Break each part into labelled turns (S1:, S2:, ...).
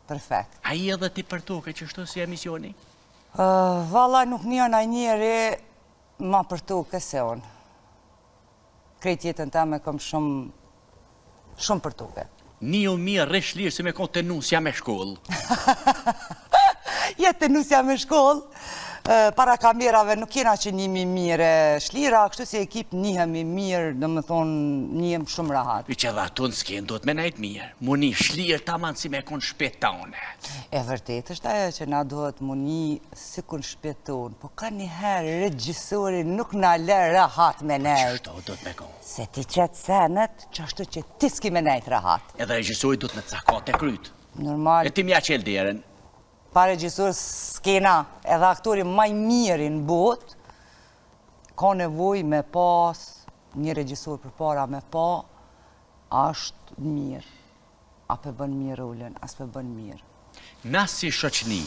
S1: perfekt.
S2: A i edhe ti për tuke që shtu si emisioni?
S1: Valla nuk njën a njeri ma për tuke se unë. Krejt jetën ta me kom shumë për tuke.
S2: Një u mirë resh lirë si me konë të nusja me shkollë.
S1: Jetë të nusja me shkollë, para kamerave nuk jena që njëmi mirë shlira, kështu si ekip njëhemi mirë, do më thonë njëhem shumë rahat.
S2: I që dha tunë s'ken, do të me najtë mirë. Muni shlirë ta manë si me konë shpet tone.
S1: E vërtet është ajo që na duhet muni si kun shpet tonë, po ka njëherë regjisori nuk na le rahat me nejtë.
S2: Qështu do të me konë?
S1: Se ti qëtë senet, që ashtu që ti s'ki me nejtë rahat.
S2: Edhe regjisori do të me cakat e kryt.
S1: Normal.
S2: E ti mja qelë derën.
S1: Pa regjisor s'kena, edhe aktori maj mirë në botë, ka nevoj me pas një regjisor për para me pa, ashtë mirë. A pe bën mirë ullën, as pe bën mirë.
S2: Na si shoqni,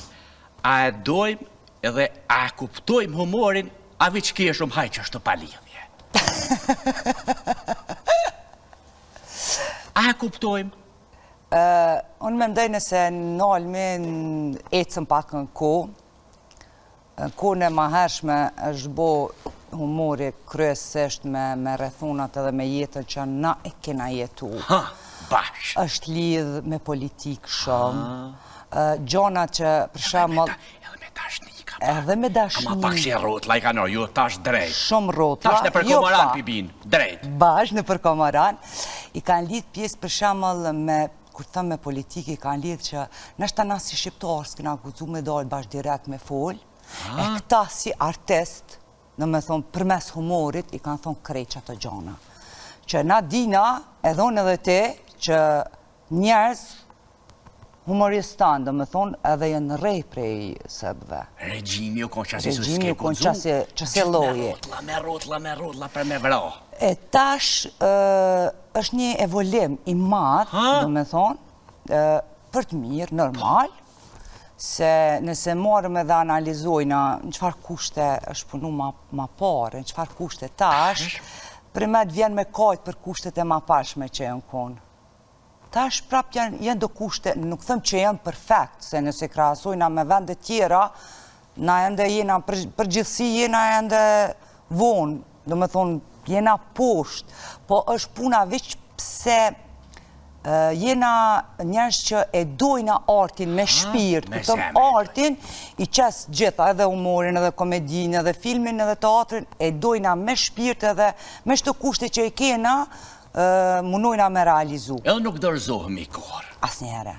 S2: a e dojmë edhe a e kuptojmë humorin, a vi që ki e shumë hajë që është të palidhje. A e kuptojmë?
S1: Unë me ndaj nëse në almi ecëm pak në ko, në kone ma hershme është bo humori kryesisht me rrethunat edhe me jetën që na e kena jetu.
S2: Ha, bash.
S1: është lidhë me politikë shumë. Gjona që për shembull
S2: Edhe me dashni ka
S1: edhe me dashni.
S2: Ama pak që rotla i ka nërë, jo tash drejt.
S1: Shumë rotla.
S2: Tash në për komaran pibin, drejt.
S1: Bash në për komaran. I kanë lidhë pjesë për shembull me, kur thëmë me politikë, i kanë lidhë që nështë na si shqiptarë s'kina guzu me dalë bash direkt me folë, e këta si artist, në me thonë përmes humorit, i kanë thonë krejt që ato gjona. Që na dina, edhe unë edhe ti, që njerëz humoristan, dhe me thonë, edhe jenë rej prej sëbëve.
S2: Regjimi u konë qasi su
S1: Regjimi
S2: s'ke
S1: u konë qasi loje.
S2: Me rotla për me vra.
S1: E tash është një evolim i madh, do me thonë, për të mirë, normal, se nëse marrëm edhe analizojna në qëfar kushte është punu ma pare, në qëfar kushte tash, primet vjen me kajt për kushtet e ma pashme që janë konë. Tash prap janë do kushte, nuk thëm që janë perfekt, se nëse krahasojna me vendet tjera, na ende jena përgjithsi, jena ende vonë, do me thonë, jena poshtë, po është puna veç pse jena njerëz që e dojna artin me shpirt, këtëm artin i qes gjitha, edhe humorin, edhe komedin, edhe filmin, edhe teatrin, e dojna me shpirt edhe me shto kushte që i kena, munojna me realizu.
S2: Edhe nuk dorëzohemi kohër.
S1: Asnjëherë.